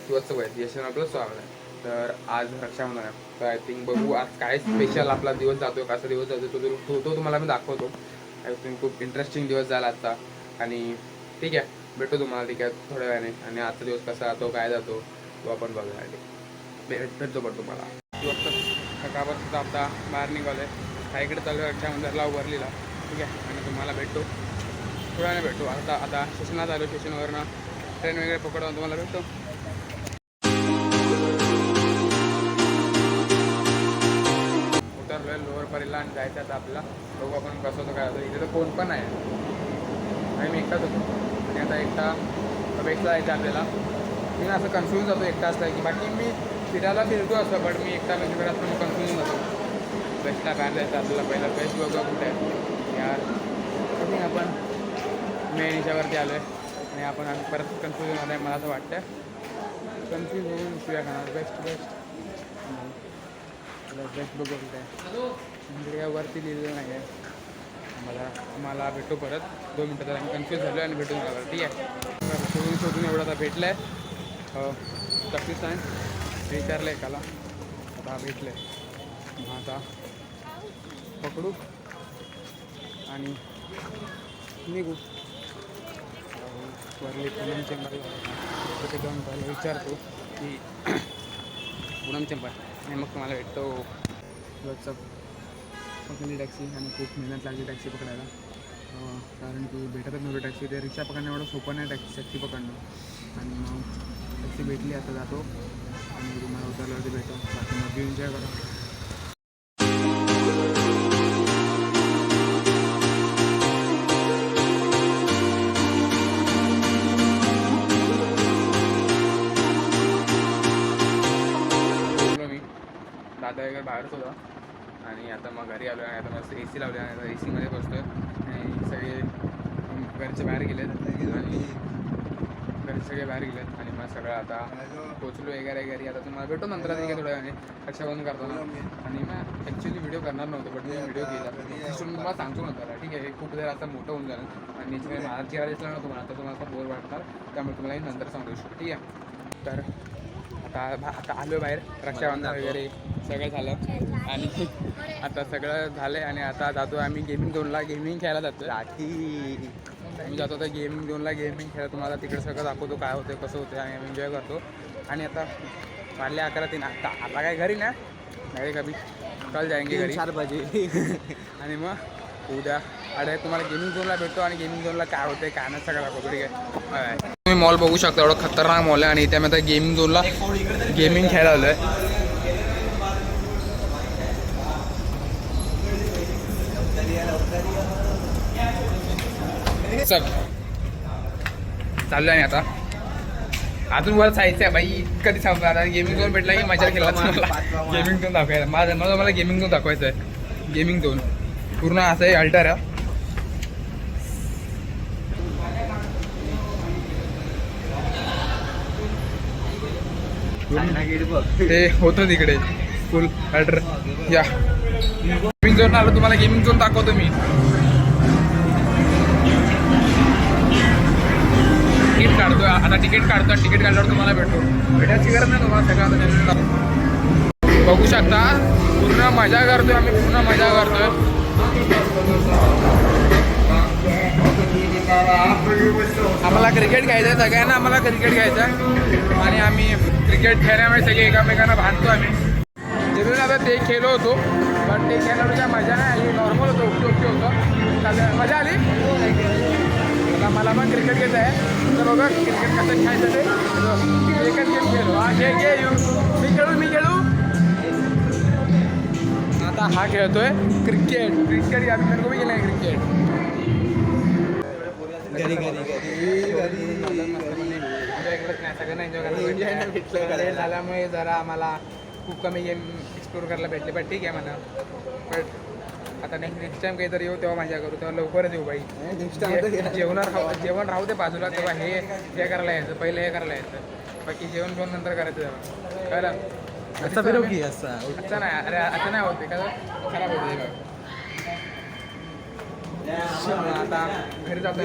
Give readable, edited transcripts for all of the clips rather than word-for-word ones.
दिवसचं वय यशन आपलं स्वागत आहे. तर आज रक्षाबंधन आहे, तर आय थिंक बघू आज काय स्पेशल आपला दिवस जातो, कसा दिवस जातो तो तुम्हाला मी दाखवतो. आय थिंक खूप इंटरेस्टिंग दिवस झाला आजचा. आणि ठीक आहे, भेटतो तुम्हाला ठीक आहे थोड्या वेळाने. आणि आजचा दिवस कसा जातो काय जातो तो आपण बघूया. भेटतो पण तुम्हाला. दिवस सकाळपासून सुद्धा आता बाहेर निघालो आहे, काय इकडे चालू रक्षाबंधनला उभारलेला. ठीक आहे, आणि तुम्हाला भेटतो थोड्या वेळाने भेटतो. आता स्टेशनात आलो, स्टेशनवरनं ट्रेन वगैरे पकडून तुम्हाला भेटतो. उतरलोय लोअर परीला आणि जायचं आता आपल्याला. बघू आपण कसं होतं काय होतं. इथे तर कोण पण आहे आणि मी एकटाच होतो. आणि आता एकटा बेस्टला जायचं आपल्याला. मी असं कन्फ्यूज जातो एकटा असतं की बाकी मी फिरायला फिरतो असं, बट मी एकटा म्हणजे फिरत पण कन्फ्युजन जातो. बेस्टला बाहेर जायचं आपल्याला. पहिला बेस्ट बघूया कुठे आहे यार. तुम्ही आपण मेन याच्यावरती आलो आहे आणि आपण परत कन्फ्युजन होत आहे. मला असं वाटतं कन्फ्यूज होऊन शिव्या खाणार. बेस्ट बघू कुठे आहे. म्हणजे काय वरती लिहिलेलं नाही आहे. मला भेटू परत 2 मिनटं. तर आम्ही कन्फ्यूज झालो आणि भेटून झालं. ठीक आहे, शोधून एवढं आता भेटलं आहे. पाकिस्तान विचारलं आहे एकाला, आता भेटलं आहे. मग आता पकडू आणि निघू. वरली पूनम चेंबर तिथे जाऊन पहिलं विचारतो की पूनम चेंबर, आणि मग तुम्हाला भेटतो. व्हॉट्सअप पकडली टॅक्सी आणि खूप मेहनत लागली टॅक्सी पकडायला. कारण की भेटतच नव्हतं टॅक्सी. ते रिक्षा पकडणं एवढं सोपं नाही टॅक्सी पकडणं. आणि मग टॅक्सी भेटली, आता जातो आणि तुम्हाला उतरल्यावरती भेटतो. बाकी मग एन्जॉय करा. दादा वगैरे बाहेरच होता आणि आता मग घरी आलो आहे. आता मस्त AC लावले आणि आता AC मध्ये बसतो आहे. आणि सगळे घरचे बाहेर गेलेत आणि घरचे सगळे बाहेर गेलेत आणि मग सगळं आता पोचलो वगैरे घरी. आता तुम्हाला भेटतो नंतर ठीक आहे थोड्या वेळाने रक्षाबंधन करताना. आणि मग ॲक्च्युली व्हिडिओ करणार नव्हतं, बट मी व्हिडिओ केला तुम्हाला सांगतो नंतर. ठीक आहे, हे खूप जर आता मोठं होऊन जाणार आणि याच्यामध्ये मला चेहरा दिसला ना तुम्हाला, आता तुम्हाला बोर वाटणार. त्यामुळे तुम्हाला हे नंतर सांगू शकतो. ठीक आहे, तर आता आलो बाहेर. रक्षाबंधन वगैरे सगळं झालं आणि आता सगळं झालं आहे. आणि आता जातो आम्ही गेमिंग झोनला. गेमिंग खेळायला जातो. आम्ही जातो आता गेमिंग झोनला. गेमिंग खेळा तुम्हाला तिकडे सगळं दाखवतो काय होतं कसं होतं आणि आम्ही एन्जॉय करतो. आणि आता वाजले 11:03. आता काय घरी ना नाही कधी कल जायंगे घरी 4 बजे. आणि मग उद्या अरे तुम्हाला गेमिंग झोनला भेटतो आणि गेमिंग झोनला काय होतं काय नाही सगळं दाखवतो. ठीक आहे, तुम्ही मॉल बघू शकता, एवढं खतरनाक मॉल आहे. आणि इथे मी आता गेमिंग झोनला गेमिंग खेळायला आलो आहे. चल चाललं आहे आता. अजून वर जायचं आहे बाई. कधी सांगतो आता गेमिंग झोन भेटला की मजा केला मला. गेमिंग झोन दाखवायला मला गेमिंग झोन दाखवायचं आहे. गेमिंग झोन पूर्ण असं आहे अल्टर आहे. ते होतं तिकडे फुल अल्टर. या गेमिंग झोन आलो, तुम्हाला गेमिंग झोन दाखवतो मी. तिकीट काढतो आता. तिकीट काढल्यावर तुम्हाला भेटायची गरज नाही तुम्हाला. सगळं बघू शकता. पूर्ण मजा करतोय आम्ही, पूर्ण मजा करतोय. आम्हाला क्रिकेट घ्यायचं आहे सगळ्यांना. आम्हाला क्रिकेट घ्यायचं आहे आणि आम्ही क्रिकेट खेळण्यामुळे सगळे एकामेकांना भांडतो आम्ही. जिथून आता ते खेळलो होतो, पण ते खेळण्यावर काय मजा नाही आली. नॉर्मल होतं, ओके होतं. मजा आली. आता मला पण क्रिकेट घ्यायचं आहे. तर बघा क्रिकेट कसं खेळायचं ते. एकच गेम खेळलो. हा घे मी खेळू. आता हा खेळतोय क्रिकेट. आम्ही मेरे को भी खेळलं आहे क्रिकेट. सगळ्यांना एन्जॉय झाल्यामुळे जरा आम्हाला खूप कमी गेम एक्सप्लोर करायला भेटले. पण ठीक आहे म्हणा. बट आता नेक्स्ट टाइम काहीतरी येऊ तेव्हा मजा करू. तेव्हा लवकरच येऊ बाई. जेवण राहू दे बाजूला. तेव्हा हे करायला यायचं. पहिलं हे करायला यायचं. बाकी जेवण घेऊन नंतर करायचं तेव्हा. कळलं असं नाही. अरे असं नाही होते का खराब होते. आता घरी जातो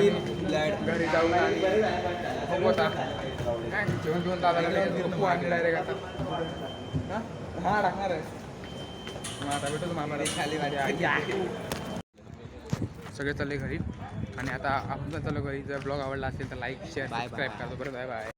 घरी जाऊन आणि बघू आता काय जेवण घेऊन दादाला झोपू आणि डायरेक्ट आता हां टाकणार आहे मग आता भेटतो मामा खाली माझ्या सगळे चालले घरी आणि आता आपण पण चालू घरी जर ब्लॉग आवडला असेल तर लाईक शेअर सबस्क्राईब करतो बरं बाय बाय